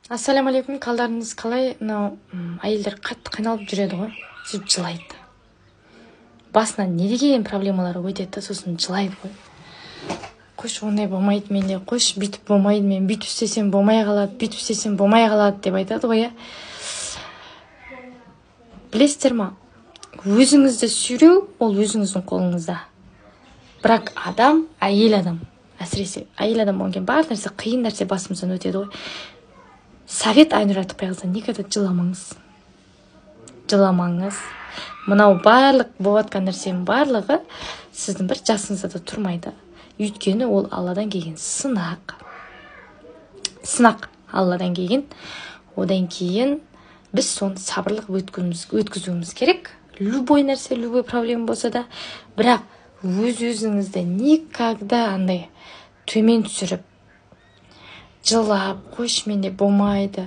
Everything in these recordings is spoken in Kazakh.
Ассаламу алейкум, қалдарыңыз қалай? Мынау әйелдер қатты қиналып жүреді ғой, сөйтіп жылайды. Басынан не деген проблемалар өтеді, сосын жылайды ғой. Қойшы, ондай болмайды менде, қойшы, бүйтіп болмайды, мен бүйтіп істесем болмай қалады, бүйтіп істесем болмай қалады деп айтады ғой. Білесіздер ма? Өзіңізді сүйреу ол өзіңіздің қолыңызда. Бірақ адам, әйел адам, әсіресе әйел адам болған бар нәрсе, қиын нәрсе басымыздан өтеді ғой. Совет Айнұр Атықбайқызы, никогда жыламаңыз. Жыламаңыз. Мынау барлық болатқан нәрсенің барлығы сіздің бір жасыңызда да тұрмайды. Өйткені ол Алладан келген сынақ. Сынақ Алладан келген. Одан кейін біз соны сабырлық өткізуіміз керек. Любой нәрсе, любой проблема болса да, бірақ өз-өзіңізді никогда андай төмен түсіріп, жылап, қойшы, менде болмайды,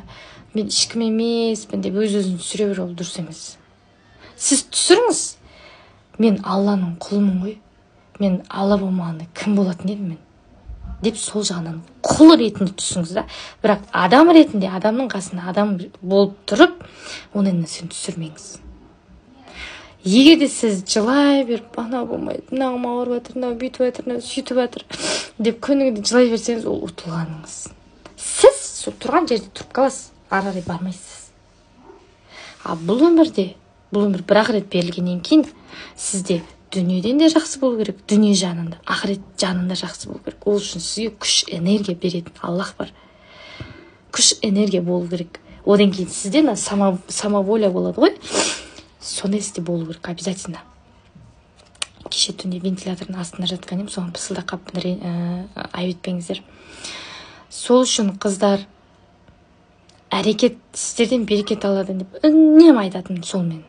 мен ешкім емеспін деп өз-өзін түсіре беру, ол дұрыс емес. Сіз түсіріңіз, мен Алланың құлымын ғой, мен Алла болмағанда кім болатын едім мен, деп сол жағынан құл ретінде түсіңіз да. Бірақ адам ретінде, адамның қасында адам болып тұрып, ондай нәрсені түсірмеңіз. Егер де сіз жылай беріп, анау болмайды, мынау ауырып жатыр, мынау бүйтіп жатыр, мынау сөйтіп жатыр деп күніңді жылай берсеңіз, ол ұтылғаныңыз. Сіз сол тұрған жерде тұрып қаласыз, ары қарай бармайсыз. Бұл өмір бір-ақ рет берілгеннен кейін сізде дүниеден де жақсы болу керек, дүние жанында, ақырет жанында жақсы болу керек. Ол үшін сізге күш, энергия беретін Аллах бар. Күш, энергия болу керек. Одан кейін сізде самоволя болады ғой. Сондай істе болу керек обязательно. Кеше түнде вентилятордың астында жатқан едім, соған пысылдап қалыппын, айып етпеңіздер. Сол үшін қыздар әрекет сіздерден берекет алады деп үнемі айтатын сол мен.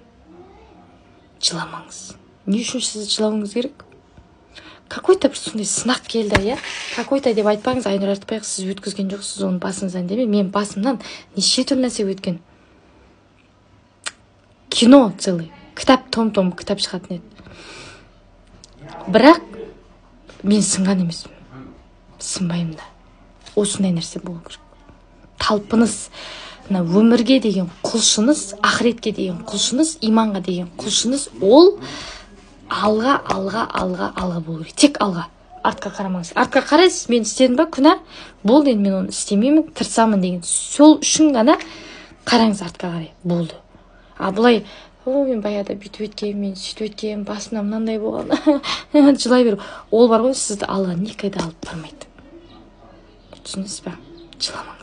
Жыламаңыз. Не үшін сіз жылауыңыз керек? Какой-то бір сондай сынақ келді, какой-то деп айтпаңыз, Айнұр Артықбайқызы, сіз өткізген жоқсыз оның басыңыздан деме. Мен басымнан неше түрлі нәрсе өткен. Кино целый, кітап, том кітап шығатын еді. Бірақ мен сынған емеспін. Сынбаймын да. Осындай нәрсе болу керек. Талпыныс, өмірге деген құлшыныс, ақыретке деген құлшыныс, иманға деген құлшыныс, ол алға болу керек. Тек алға. Артқа қарамаңыз. Артқа қарайсыз, мен істедім ба, күнә, болды, енді мен оны істемеймін, тырысамын деген. Сол үшін ғана қараңыз артқа қарай. Болды. Бұлай, мен баяғыда бүйтіп өткен, мен сөйтіп өткен, басымнан мынандай болған, жылай беру. Ол бар ғой, сізді Алла никогда алып бармайды. Түсінесіз бе? Жыламаңыз.